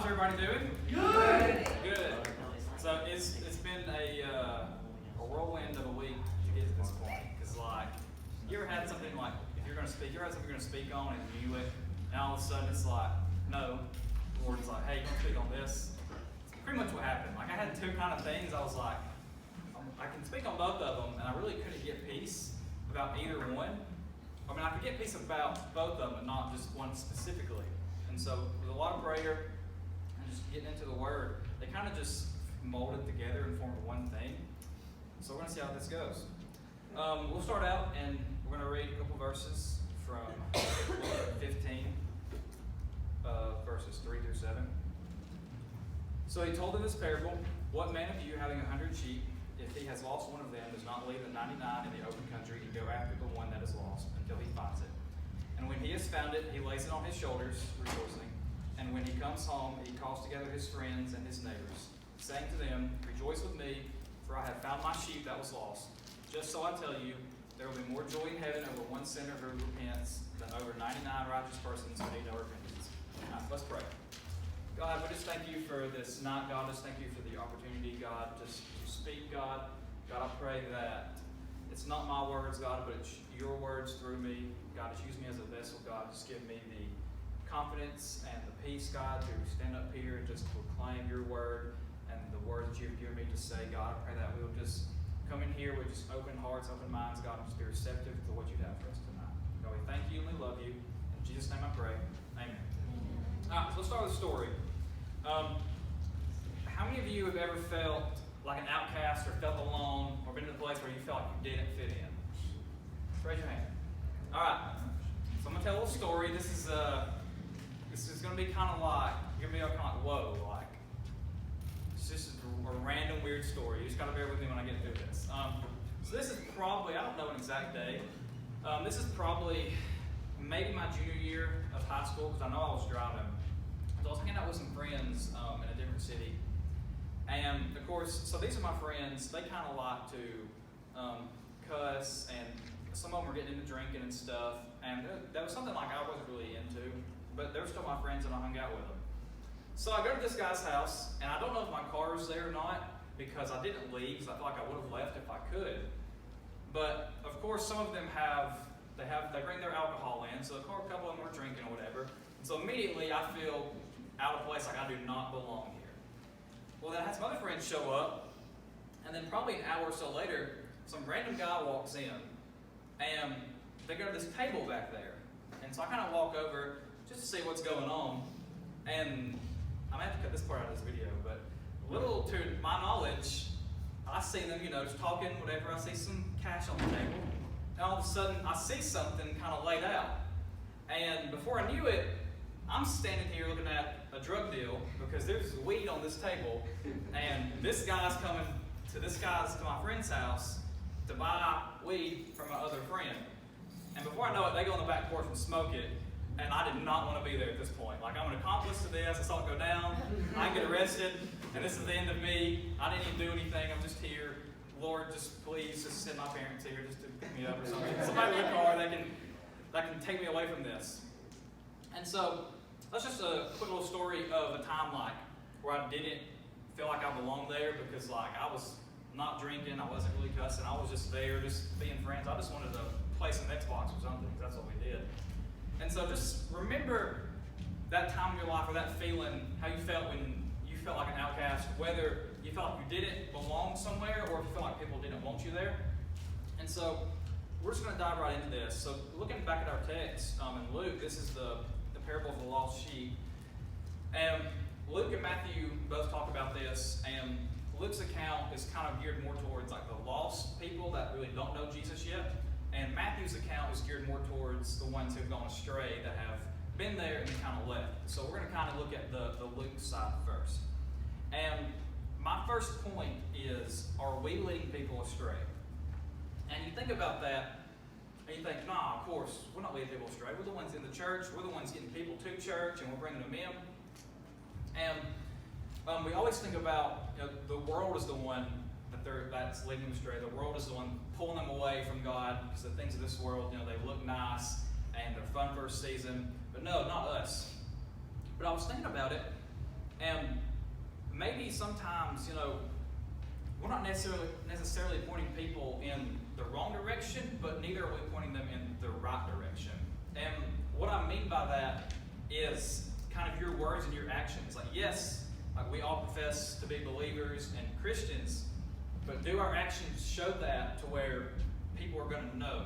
How's everybody doing? Good. Good. So it's been a whirlwind of a week to get to this point. Because you ever had something like, if you're going to speak, you ever had something you're going to speak on and you knew it, and all of a sudden it's like, no. The Lord's like, hey, don't speak on this. It's pretty much what happened. I had two kind of things. I was like, I can speak on both of them, and I really couldn't get peace about either one. I could get peace about both of them, but not just one specifically. And so, with a lot of prayer and just getting into the Word, they kind of just molded together and formed one thing. So, we're going to see how this goes. We'll start out, and we're going to read a couple verses from 15, verses 3 through 7. So, he told them this parable: What man of you, having 100 sheep, if he has lost one of them, does not leave the 99 in the open country and go after the one that is lost until he finds it? And when he has found it, he lays it on his shoulders, rejoicing. And when he comes home, he calls together his friends and his neighbors, saying to them, Rejoice with me, for I have found my sheep that was lost. Just so I tell you, there will be more joy in heaven over one sinner who repents than over 99 righteous persons who need no repentance. Now, let's pray. God, we just thank you for this night. God, just thank you for the opportunity, God, just to speak, God. God, I pray that it's not my words, God, but it's your words through me. God, just use me as a vessel, God. Just give me the confidence and the peace, God, to stand up here and just proclaim your word and the words that you've given me to say, God. I pray that we will just come in here with just open hearts, open minds, God, and just be receptive to what you have for us tonight. God, we thank you and we love you. In Jesus' name I pray. Amen. All right, so let's start with the story. How many of you have ever felt like an outcast or felt alone or been in a place where you felt like you didn't fit in? Raise your hand. All right. So I'm going to tell a little story. This is going to be kind of like, you're going to be kind of like, whoa, like, it's just a random weird story. You just got to bear with me when I get through this. So this is probably, I don't know an exact day. This is probably maybe my junior year of high school, because I know I was driving. So I was hanging out with some friends in a different city. And, of course, so these are my friends. They kind of like to cuss, and some of them were getting into drinking and stuff. And that was something like I wasn't really into, but they were still my friends, and I hung out with them. So I go to this guy's house, and I don't know if my car is there or not, because I didn't leave, because I feel like I would have left if I could. But, of course, some of them they bring their alcohol in, so a couple of them were drinking or whatever. And so immediately I feel out of place, like I do not belong here. Well, then I had some other friends show up, and then probably an hour or so later, some random guy walks in, and they go to this table back there. And so I kind of walk over just to see what's going on, and I may have to cut this part out of this video, but little to my knowledge, I see them, just talking, whatever. I see some cash on the table, and all of a sudden, I see something kind of laid out. And before I knew it, I'm standing here looking at a drug deal because there's weed on this table, and this guy's coming to my friend's house to buy weed from my other friend. And before I know it, they go on the back porch and smoke it, and I did not want to be there at this point. Like, I'm an accomplice to this. I saw it go down. I get arrested, and this is the end of me. I didn't even do anything. I'm just here. Lord, just please just send my parents here just to pick me up or something. Somebody with a car that can take me away from this. And so, that's just a quick little story of a time where I didn't feel like I belonged there, because I was not drinking, I wasn't really cussing, I was just there, just being friends. I just wanted to play some Xbox or something, because that's what we did. And so just remember that time in your life, or that feeling, how you felt when you felt like an outcast, whether you felt like you didn't belong somewhere, or if you felt like people didn't want you there. And so we're just going to dive right into this. So looking back at our text in Luke, this is the parable of the lost sheep. And Luke and Matthew both talk about this, and Luke's account is kind of geared more towards like the lost people that really don't know Jesus yet, and Matthew's account is geared more towards the ones who've gone astray, that have been there and kind of left. So we're going to kind of look at the Luke side first. And my first point is, are we leading people astray? And you think about that, and you think, nah, of course, we're not leading people astray. We're the ones in the church. We're the ones getting people to church, and we're bringing them in. And we always think about, the world is the one that's leading them astray. The world is the one pulling them away from God, because the things of this world, they look nice and they're fun for a season. But no, not us. But I was thinking about it, And maybe sometimes, we're not necessarily pointing people in the wrong direction, but neither are we pointing them in the right direction. And what I mean by that is kind of your words and your actions. Like, yes, we all profess to be believers and Christians, but do our actions show that to where people are going to know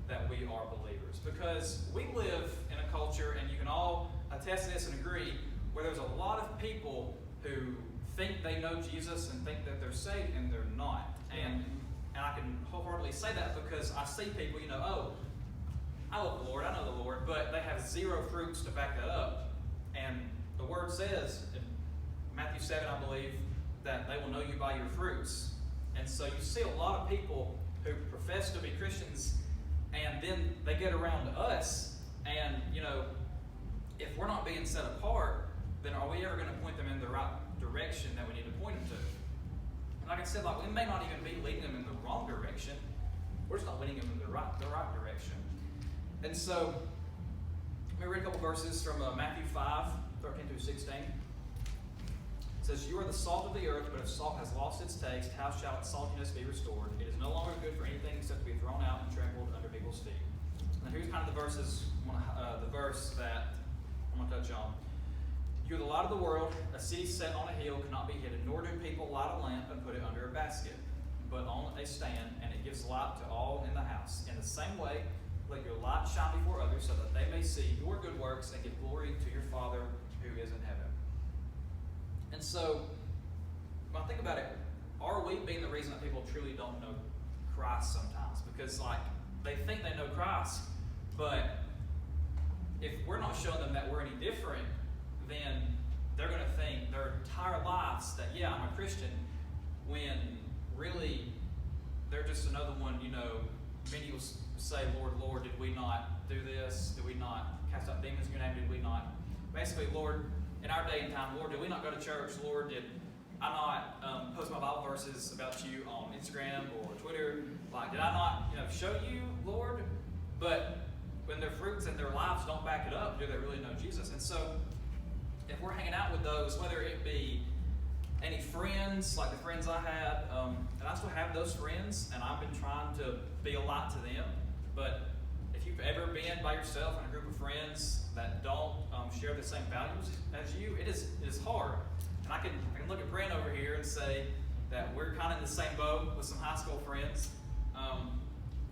that we are believers? Because we live in a culture, and you can all attest to this and agree, where there's a lot of people who think they know Jesus and think that they're saved, and they're not. And I can wholeheartedly say that because I see people, I love the Lord, I know the Lord, but they have zero fruits to back that up. And the Word says in Matthew 7, I believe, that they will know you by your fruits. And so you see a lot of people who profess to be Christians, and then they get around to us, and, if we're not being set apart, then are we ever going to point them in the right direction that we need to point them to? And like I said, we may not even be leading them in the wrong direction. We're just not leading them in the right direction. And so, let me read a couple verses from Matthew 5, 13 through 16. It says, "You are the salt of the earth, but if salt has lost its taste, how shall its saltiness be restored? It is no longer good for anything except to be thrown out and trampled under people's feet." Now here's kind of the verse that I'm going to touch on. "You are the light of the world. A city set on a hill cannot be hidden, nor do people light a lamp and put it under a basket, but on a stand, and it gives light to all in the house. In the same way, let your light shine before others, so that they may see your good works and give glory to your Father who is in heaven." And so, when I think about it, are we being the reason that people truly don't know Christ sometimes? Because, they think they know Christ, but if we're not showing them that we're any different, then they're going to think their entire lives that, yeah, I'm a Christian, when really they're just another one, many will say, "Lord, Lord, did we not do this? Did we not cast out demons in your name? Did we not?" Basically, Lord, in our day and time, Lord, did we not go to church? Lord, did I not post my Bible verses about you on Instagram or Twitter? Did I not, show you, Lord? But when their fruits and their lives don't back it up, do they really know Jesus? And so, if we're hanging out with those, whether it be any friends, like the friends I had, and I still have those friends, and I've been trying to be a light to them, but if you've ever been by yourself in a group of friends that don't share the same values as you, it is hard. And I can look at Brent over here and say that we're kind of in the same boat with some high school friends,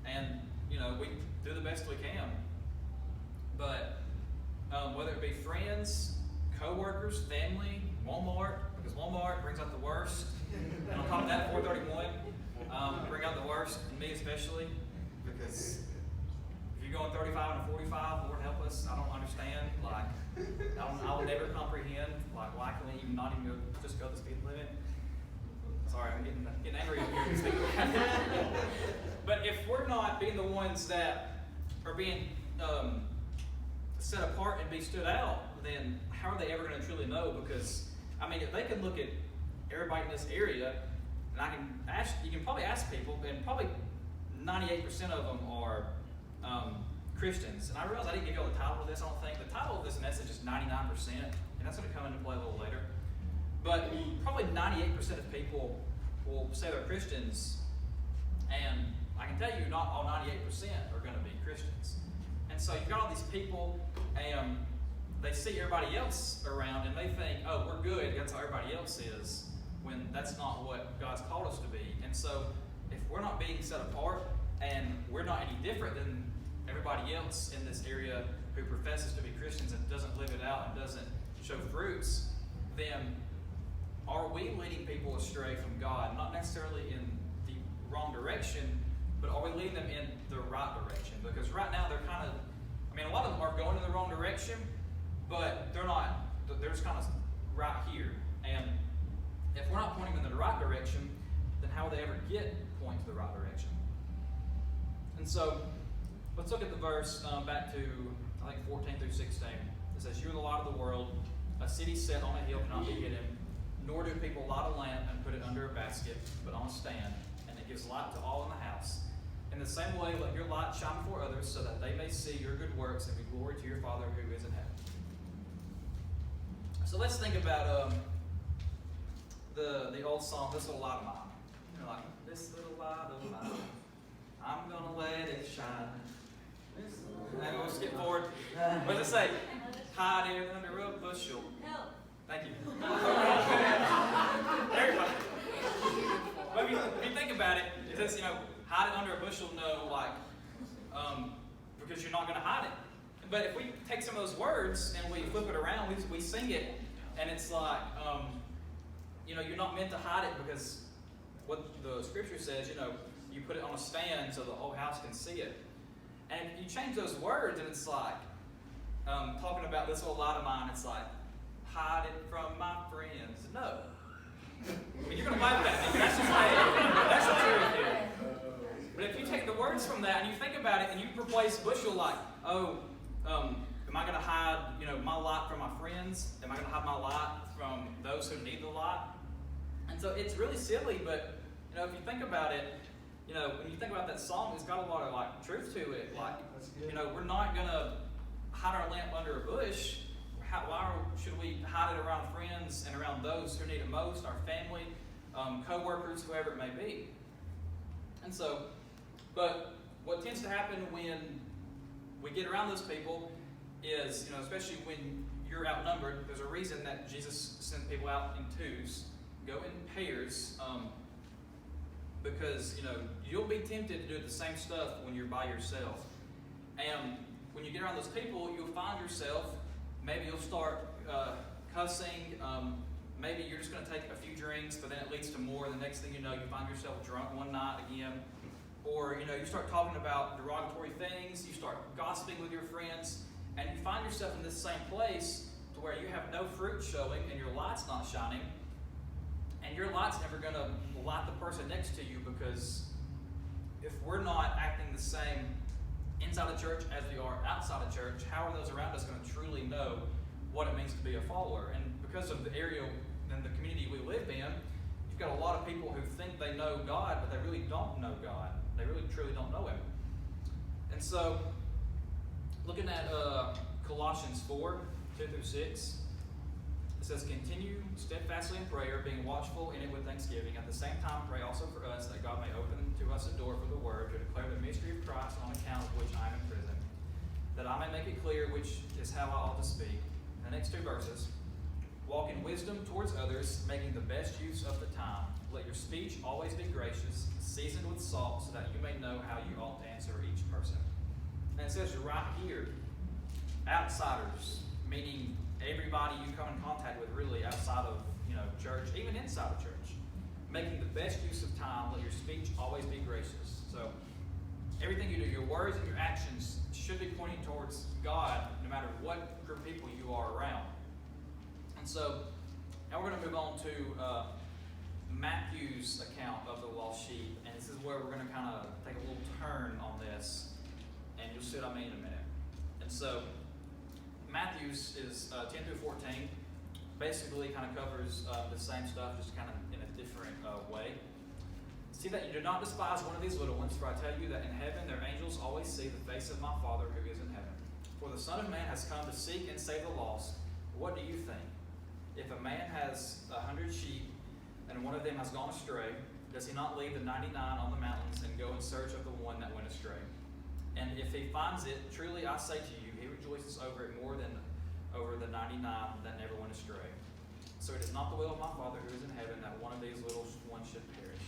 and we do the best we can. But whether it be friends, co-workers, family, Walmart, because Walmart brings out the worst, and on top of that, 431 bring out the worst in me especially, because if you're going 35 and a 45, Lord help us, I don't understand. I will never comprehend. Why can we not even just go the speed limit? Sorry, I'm getting angry here. But if we're not being the ones that are being set apart and be stood out, then how are they ever going to truly know? Because if they can look at everybody in this area, and you can probably ask people, and probably 98% of them are Christians. And I realize I didn't give you all the title of this, I don't think. The title of this message is 99%, and that's going to come into play a little later. But probably 98% of people will say they're Christians, and I can tell you not all 98% are going to be Christians. And so you've got all these people, and they see everybody else around, and they think, oh, we're good, that's how everybody else is, when that's not what God's called us to be. And so if we're not being set apart, and we're not any different than everybody else in this area who professes to be Christians and doesn't live it out and doesn't show fruits, then are we leading people astray from God? Not necessarily in the wrong direction, but are we leading them in the right direction? Because right now they're kind of, a lot of them are going in the wrong direction, but they're not, they're just kind of right here. And if we're not pointing them in the right direction, then how will they ever point to the right direction? And so, let's look at the verse back to, 14 through 16. It says, "You are the light of the world. A city set on a hill cannot be hidden, nor do people light a lamp and put it under a basket, but on a stand, and it gives light to all in the house. In the same way, let your light shine before others, so that they may see your good works and give glory to your Father who is in heaven." So let's think about the old song, This Little Light of Mine. You know, like, this little light of mine, I'm gonna let it shine. And we'll skip forward. What does it say? Hide it under a bushel. Thank you. Everybody. But if you think about it, it says, you know, hide it under a bushel, no, like, because you're not going to hide it. But if we take some of those words and we flip it around, we sing it, and it's like, you know, you're not meant to hide it because what the scripture says, you know, you put it on a stand so the whole house can see it. And you change those words, and it's like, talking about this little light of mine, it's like, hide it from my friends. No. I mean, you're going to laugh at me. That's just that's the truth here. But if you take the words from that and you think about it and you replace bushel like, oh, am I going to hide, you know, my light from my friends? Am I going to hide my light from those who need the light? And so it's really silly, but, you know, if you think about it, you know, when you think about that song, it's got a lot of, like, truth to it. Like, you know, we're not going to hide our lamp under a bush. Why should we hide it around friends and around those who need it most, our family, co-workers, whoever it may be? And so, but what tends to happen when we get around those people is, you know, especially when you're outnumbered, there's a reason that Jesus sent people out in twos, go in pairs, because, you know, you'll be tempted to do the same stuff when you're by yourself. And when you get around those people, you'll find yourself, maybe you'll start cussing, maybe you're just going to take a few drinks, but then it leads to more, and the next thing you know, you find yourself drunk one night again. Or, you know, you start talking about derogatory things, you start gossiping with your friends, and you find yourself in this same place to where you have no fruit showing and your light's not shining, and your light's never going to light the person next to you, because if we're not acting the same inside of church as we are outside of church, how are those around us going to truly know what it means to be a follower? And because of the area and the community we live in, you've got a lot of people who think they know God, but they really don't know God. They really truly don't know Him. And so, looking at Colossians 4, 2 through 6, it says, continue steadfastly in prayer, being watchful in it with thanksgiving. At the same time, pray also for us, that God may open to us a door for the word, to declare the mystery of Christ, on account of which I am in prison, that I may make it clear which is how I ought to speak. The next two verses, walk in wisdom towards others, making the best use of the time. Let your speech always be gracious, seasoned with salt, so that you may know how you ought to answer each person. And it says right here, outsiders, meaning everybody you come in contact with really outside of, you know, church, even inside of church. Making the best use of time, let your speech always be gracious. So everything you do, your words and your actions should be pointing towards God, no matter what group of people you are around. And so now we're going to move on to Matthew's account of the lost sheep, and this is where we're going to kind of take a little turn on this, and you'll see what I mean in a minute. And so Matthew's is 10 through 14, basically kind of covers the same stuff, just kind of in a different way. See that you do not despise one of these little ones, for I tell you that in heaven their angels always see the face of my Father who is in heaven. For the Son of Man has come to seek and save the lost. What do you think? If a man has 100 sheep, and one of them has gone astray, does he not leave the 99 on the mountains and go in search of the one that went astray? And if he finds it, truly I say to you, he rejoices over it more than over the 99 that never went astray. So it is not the will of my Father who is in heaven that one of these little ones should perish.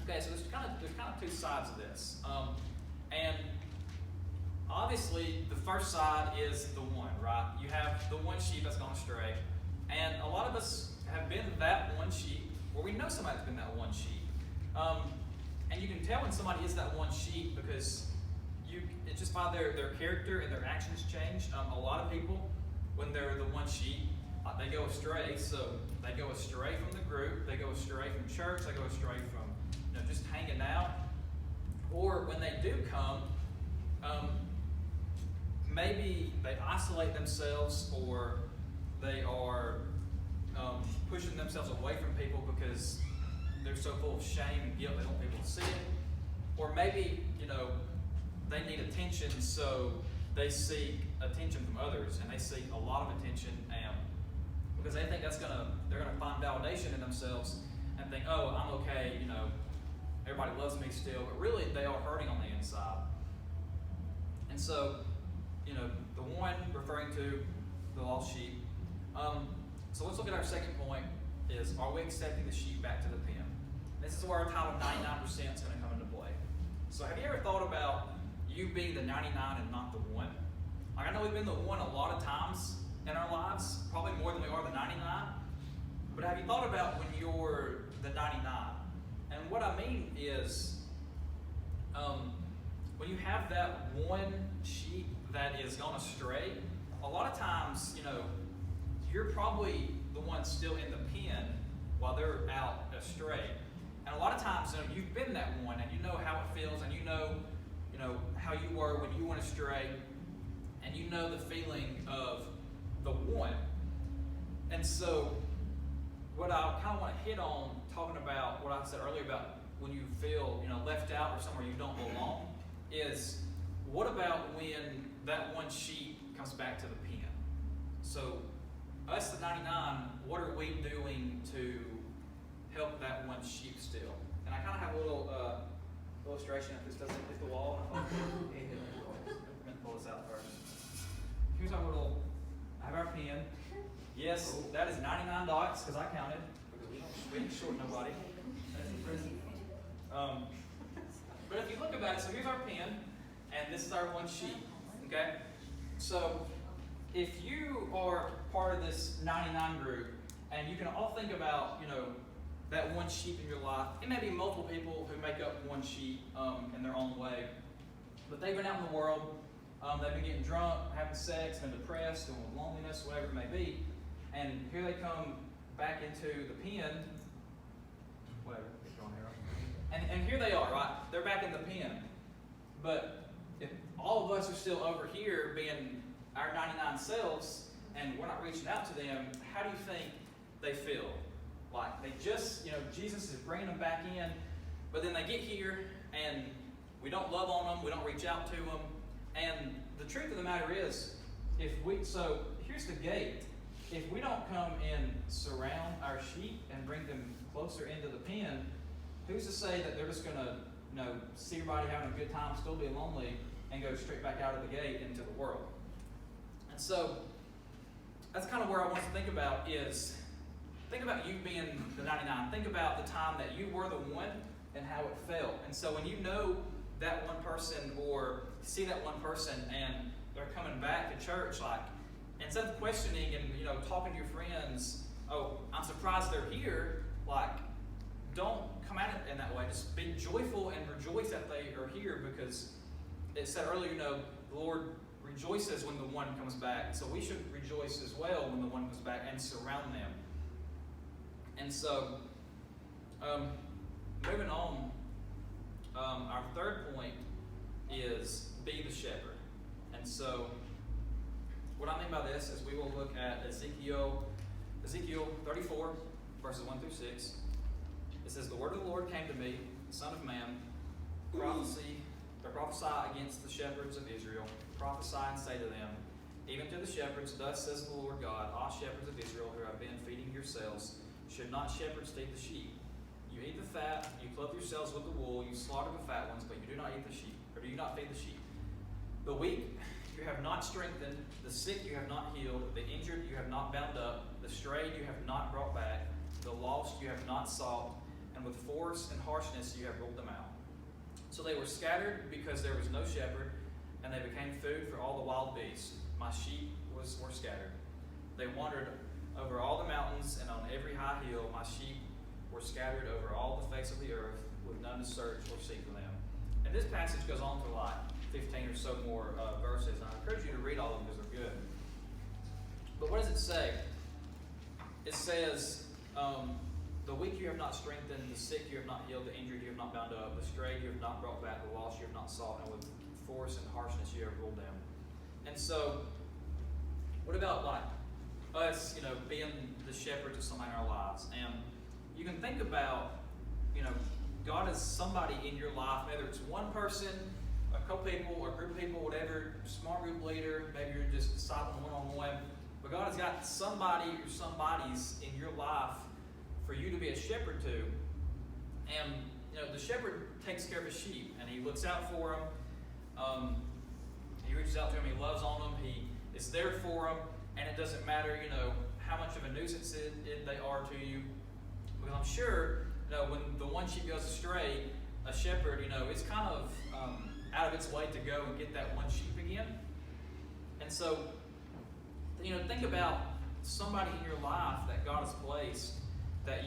Okay, so there's kind of two sides of this. And obviously, the first side is the one, right? You have the one sheep that's gone astray. And a lot of us have been that one sheep, or we know somebody that's been that one sheep. And you can tell when somebody is that one sheep because it's just by their character and their actions change. A lot of people, when they're the one sheep, they go astray. So they go astray from the group, they go astray from church, they go astray from, you know, just hanging out. Or when they do come, maybe they isolate themselves, or they are pushing themselves away from people because they're so full of shame and guilt they don't want people to see it. Or maybe, you know, they need attention, so they seek attention from others, and they seek a lot of attention. And because they think they're gonna find validation in themselves and think, oh, I'm okay, everybody loves me still, but really they are hurting on the inside. And so, the one referring to the lost sheep. So let's look at our second point is, are we accepting the sheep back to the pen? This is where our title 99% is going to come into play. So have you ever thought about you being the 99 and not the 1? Like, I know we've been the 1 a lot of times in our lives, probably more than we are the 99. But have you thought about when you're the 99? And what I mean is, when you have that one sheep that is gone astray, a lot of times, you're probably the one still in the pen while they're out astray. And a lot of times, you've been that one, and you know how it feels, and you know how you were when you went astray, and you know the feeling of the one. And so, what I kind of want to hit on, talking about what I said earlier about when you feel left out or somewhere you don't belong, is what about when that one sheep comes back to the pen? So, us the 99, what are we doing to help that one sheep still? And I kind of have a little illustration. If this doesn't hit the wall, I'm going to pull this out first. Here's our little, I have our pen. Yes, that is 99 dots because I counted, because we didn't short nobody. That's in prison. But if you look about it, so here's our pen, and this is our one sheep. Okay? So if you are part of this 99 group, and you can all think about, that one sheep in your life. It may be multiple people who make up one sheep in their own way. But they've been out in the world, they've been getting drunk, having sex, been depressed, and with loneliness, whatever it may be. And here they come back into the pen, whatever, keep going here. And here they are, right? They're back in the pen. But if all of us are still over here being our 99 selves, and we're not reaching out to them, how do you think they feel? Like they just, Jesus is bringing them back in, but then they get here and we don't love on them, we don't reach out to them. And the truth of the matter is, so here's the gate. If we don't come and surround our sheep and bring them closer into the pen, who's to say that they're just going to, see everybody having a good time, still be lonely, and go straight back out of the gate into the world? And so that's kind of where I want to think about is, think about you being the 99. Think about the time that you were the one and how it felt. And so when you know that one person or see that one person and they're coming back to church, like, instead of questioning and talking to your friends, oh, I'm surprised they're here, like, don't come at it in that way. Just be joyful and rejoice that they are here, because it said earlier, the Lord rejoices when the one comes back. So we should rejoice as well when the one comes back and surround them. And so, moving on, our third point is be the shepherd. And so, what I mean by this is we will look at Ezekiel 34, verses 1 through 6. It says, "The word of the Lord came to me, Son of man, prophesy against the shepherds of Israel. Prophesy and say to them, even to the shepherds, thus says the Lord God, all shepherds of Israel who have been feeding yourselves, should not shepherds feed the sheep? You eat the fat, you clothe yourselves with the wool, you slaughter the fat ones, but you do not eat the sheep, or do you not feed the sheep? The weak you have not strengthened, the sick you have not healed, the injured you have not bound up, the strayed you have not brought back, the lost you have not sought, and with force and harshness you have ruled them out. So they were scattered because there was no shepherd, and they became food for all the wild beasts. My sheep were scattered. They wandered over all the mountains, and on every high hill my sheep were scattered over all the face of the earth, with none to search or seek for them." And this passage goes on for like 15 or so more verses, and I encourage you to read all of them because they're good. But what does it say? It says, the weak you have not strengthened, the sick you have not healed, the injured you have not bound up, the strayed you have not brought back, the lost you have not sought, and with force and harshness you have ruled them. And so, what about like us, being the shepherds of somebody in our lives? And you can think about, God is somebody in your life, whether it's one person, a couple people, or a group of people, whatever, small group leader, maybe you're just discipling one-on-one. But God has got somebody or somebodies in your life for you to be a shepherd to. And, the shepherd takes care of his sheep, and he looks out for them. He reaches out to them, he loves on them, he is there for them, and it doesn't matter, how much of a nuisance they are to you. Because I'm sure, when the one sheep goes astray, a shepherd, it's kind of out of its way to go and get that one sheep again. And so, think about somebody in your life that God has placed that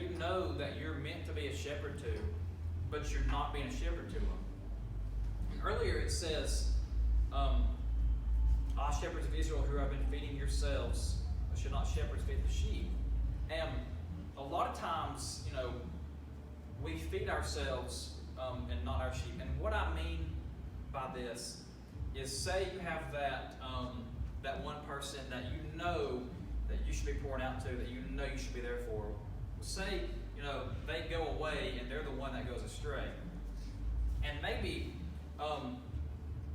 that you're meant to be a shepherd to, but you're not being a shepherd to them. And earlier it says, shepherds of Israel who have been feeding yourselves, should not shepherds feed the sheep? And a lot of times, we feed ourselves and not our sheep. And what I mean by this is, say you have that one person that that you should be pouring out to, that you should be there for. Say, they go away and they're the one that goes astray. And maybe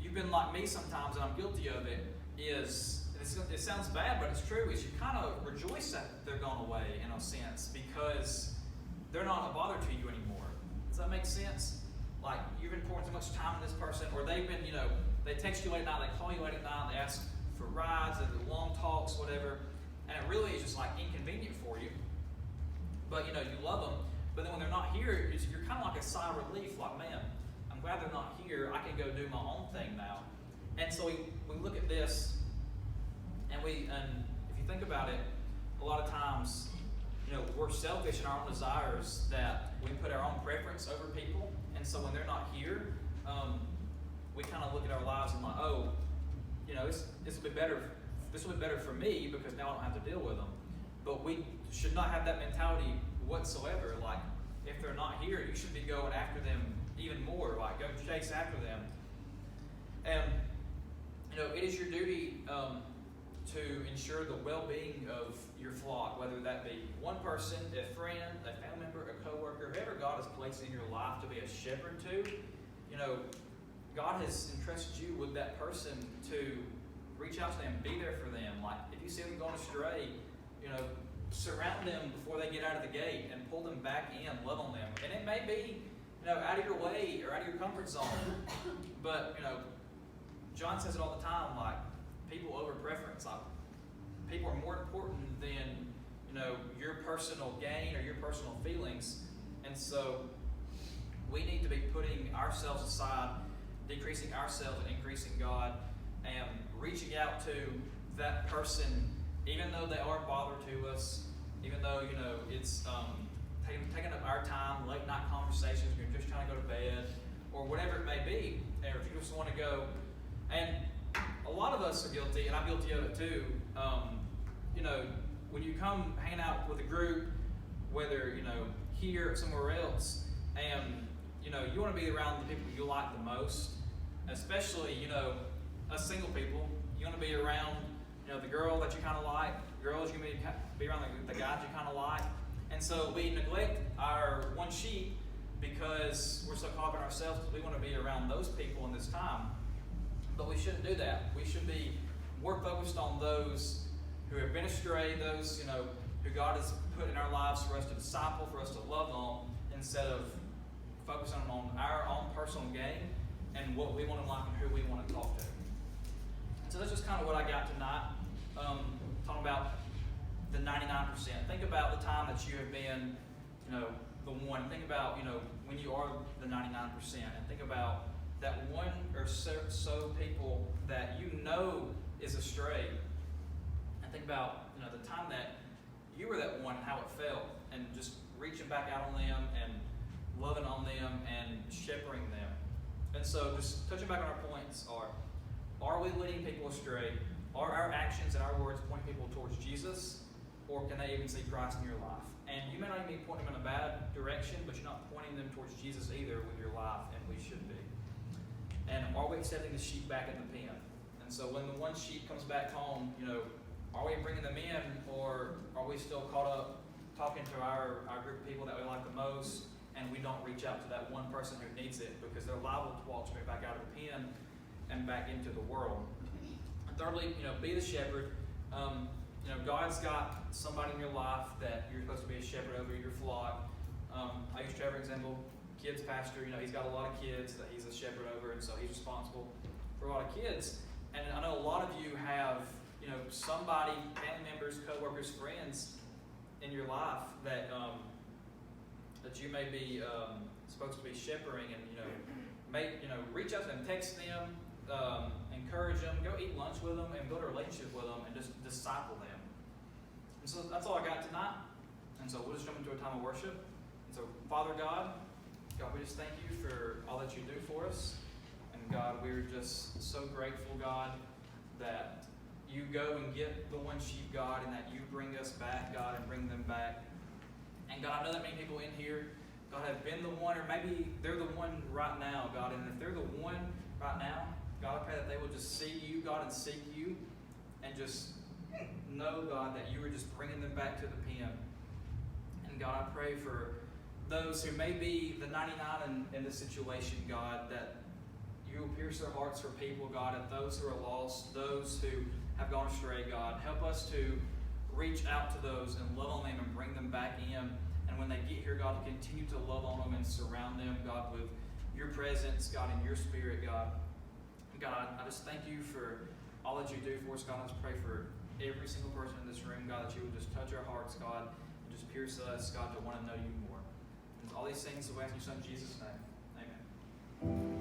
you've been like me sometimes, and I'm guilty of it, it sounds bad, but it's true, is you kind of rejoice that they're gone away in a sense, because they're not a bother to you anymore. Does that make sense? Like, you've been pouring so much time in this person, or they've been, they text you late at night, they call you late at night, they ask for rides, they do long talks, whatever, and it really is just like inconvenient for you. But you love them, but then when they're not here, you're kind of like a sigh of relief, like, man, I'm glad they're not here, I can go do my own thing now. And so we look at this, and if you think about it, a lot of times, we're selfish in our own desires, that we put our own preference over people, and so when they're not here, we kind of look at our lives and like, this will be better for me because now I don't have to deal with them. But we should not have that mentality whatsoever. Like, if they're not here, you should be going after them even more. Like, go chase after them. And it is your duty to ensure the well-being of your flock, whether that be one person, a friend, a family member, a coworker, whoever God has placed in your life to be a shepherd to. God has entrusted you with that person to reach out to them, be there for them. Like, if you see them going astray, surround them before they get out of the gate and pull them back in, love on them. And it may be, out of your way or out of your comfort zone. But, John says it all the time, like, people over preference. Like, people are more important than, your personal gain or your personal feelings. And so we need to be putting ourselves aside, decreasing ourselves and increasing God, and reaching out to that person, even though they are a bother to us, even though, it's taking up our time, late night conversations, you're just trying to go to bed, or whatever it may be, or if you just want to go. And a lot of us are guilty, and I'm guilty of it too. When you come hang out with a group, whether, here or somewhere else, and, you want to be around the people you like the most, especially, us single people. You want to be around, the girl that you kind of like, girls, you want to be around the guys you kind of like. And so we neglect our one sheep because we're so caught up in ourselves because we want to be around those people in this time. But we shouldn't do that. We should be more focused on those who have been astray, those, who God has put in our lives for us to disciple, for us to love on, instead of focusing on our own personal gain and what we want in life and who we want to talk to. So that's just kind of what I got tonight. Talking about the 99%. Think about the time that you have been, the one. Think about, when you are the 99%, and think about that one or so people that is astray. And think about, the time that you were that one and how it felt, and just reaching back out on them and loving on them and shepherding them. And so just touching back on our points are we leading people astray? Are our actions and our words pointing people towards Jesus? Or can they even see Christ in your life? And you may not even be pointing them in a bad direction, but you're not pointing them towards Jesus either with your life, and we should be. And are we accepting the sheep back in the pen? And so when the one sheep comes back home, are we bringing them in, or are we still caught up talking to our group of people that we like the most, and we don't reach out to that one person who needs it because they're liable to walk straight back out of the pen and back into the world? And thirdly, be the shepherd. God's got somebody in your life that you're supposed to be a shepherd over your flock. I use Trevor example, kids pastor. He's got a lot of kids that he's a shepherd over, and so he's responsible for a lot of kids. And I know a lot of you have, somebody, family members, coworkers, friends in your life that that you may be supposed to be shepherding, and reach out to them, text them, encourage them, go eat lunch with them, and build a relationship with them, and just disciple them. And so that's all I got tonight. And so we'll just jump into a time of worship. And so, Father God, we just thank you for all that you do for us. And God, we're just so grateful, God, that you go and get the one sheep, God, and that you bring us back, God, and bring them back. And God, I know that many people in here, God, have been the one, or maybe they're the one right now, God. And if they're the one right now, God, I pray that they will just see you, God, and seek you, and just know, God, that you are just bringing them back to the pen. And God, I pray for those who may be the 99 in this situation, God, that you will pierce their hearts for people, God, and those who are lost, those who have gone astray, God. Help us to reach out to those and love on them and bring them back in. And when they get here, God, to continue to love on them and surround them, God, with your presence, God, and your spirit, God. And God, I just thank you for all that you do for us, God. I just pray for every single person in this room, God, that you would just touch our hearts, God, and just pierce us, God, to want to know you more. And all these things, we ask in your Son, Jesus' name. Amen.